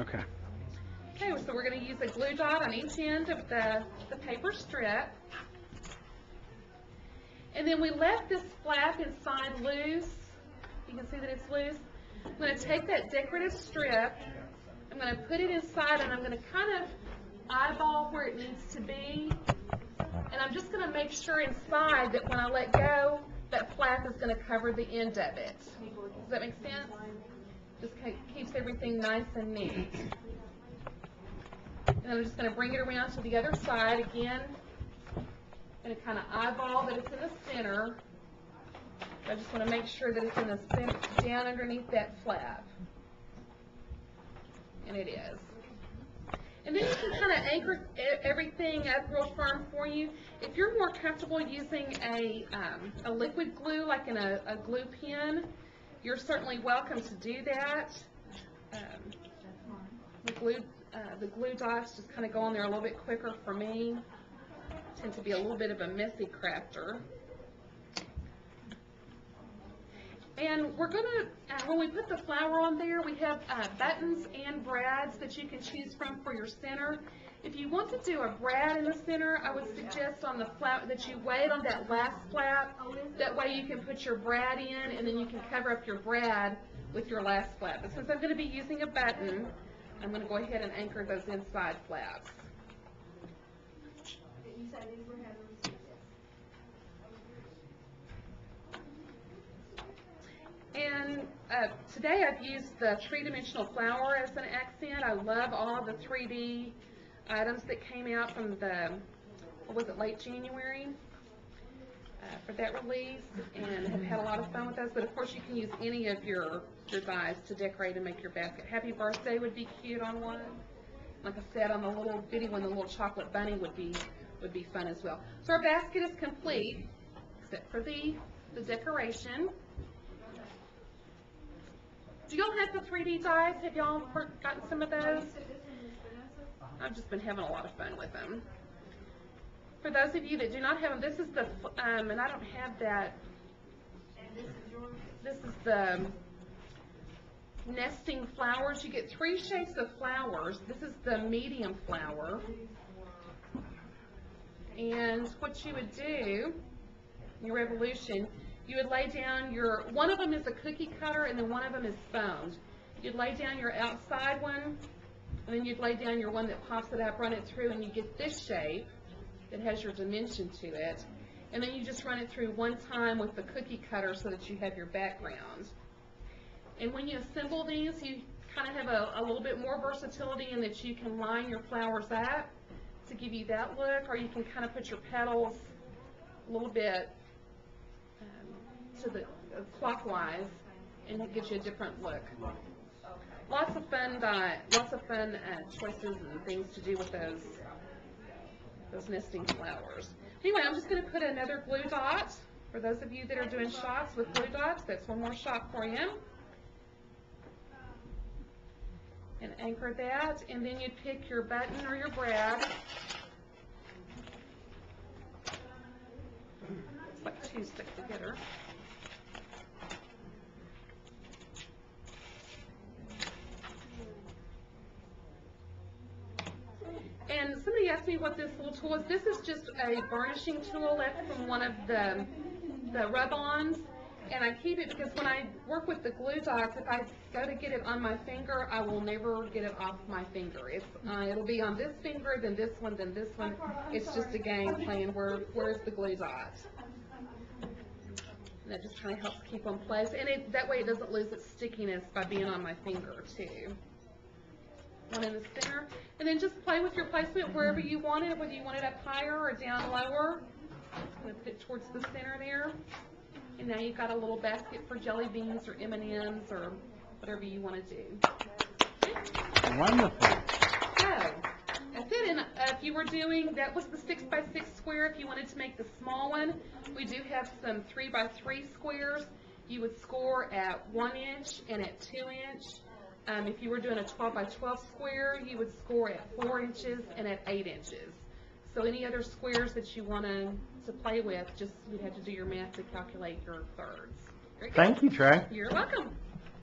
Okay. Okay, so we're going to use a glue dot on each end of the paper strip. And then we left this flap inside loose. You can see that it's loose. I'm going to take that decorative strip, I'm going to put it inside, and I'm going to kind of eyeball where it needs to be. And I'm just going to make sure inside that when I let go, that flap is going to cover the end of it. Does that make sense? Just keeps everything nice and neat. And I'm just going to bring it around to the other side again. I'm going to kind of eyeball that it's in the center. I just want to make sure that it's in the center, down underneath that flap. And it is. And then you can kind of anchor everything up real firm for you. If you're more comfortable using a liquid glue, like in a glue pen, you're certainly welcome to do that. The glue dots just kind of go on there a little bit quicker for me. I tend to be a little bit of a messy crafter. And we're going to, when we put the flower on there, we have buttons and brads that you can choose from for your center. If you want to do a brad in the center, I would suggest on the flap that you wait on that last flap. That way you can put your brad in, and then you can cover up your brad with your last flap. But since I'm going to be using a button, I'm going to go ahead and anchor those inside flaps. And today I've used the three-dimensional flower as an accent. I love all the 3D items that came out from the, what was it, late January for that release, and have had a lot of fun with those. But of course you can use any of your dies to decorate and make your basket. Happy birthday would be cute on one. Like I said, on the little bitty one, the little chocolate bunny would be fun as well. So our basket is complete, except for the decoration. Do y'all have the 3D dies? Have y'all gotten some of those? I've just been having a lot of fun with them. For those of you that do not have them, this is the, and I don't have that. This is the nesting flowers. You get 3 shapes of flowers. This is the medium flower. And what you would do, your revolution, you would lay down your, one of them is a cookie cutter and then one of them is foamed. You'd lay down your outside one, and then you'd lay down your one that pops it up, run it through, and you get this shape that has your dimension to it. And then you just run it through one time with the cookie cutter so that you have your background. And when you assemble these, you kind of have a little bit more versatility in that you can line your flowers up to give you that look, or you can kind of put your petals a little bit to the clockwise, and it gives you a different look. Lots of fun choices and things to do with those nesting flowers. Anyway, I'm just going to put another glue dot. For those of you that are doing shots with glue dots, that's one more shot for you. And anchor that, and then you'd pick your button or your brad. It's like 2 stick together. And somebody asked me what this little tool is. This is just a varnishing tool left from one of the rub-ons. And I keep it because when I work with the glue dots, if I go to get it on my finger, I will never get it off my finger. It'll be on this finger, then this one, then this one. It's just a game playing where's the glue dot. And that just kind of helps keep them placed. And that way it doesn't lose its stickiness by being on my finger, too. One in the center. And then just play with your placement wherever you want it, whether you want it up higher or down lower. I'm going to put it towards the center there. And now you've got a little basket for jelly beans or M&Ms or whatever you want to do. Okay. Wonderful. So, that's it. And if you were doing, that was the 6x6 square. If you wanted to make the small one, we do have some 3x3 squares. You would score at 1 inch and at 2 inch. If you were doing a 12x12 square, you would score at 4 inches and at 8 inches. So any other squares that you want to play with, just you'd have to do your math to calculate your thirds. Thank you, Trey. You're welcome.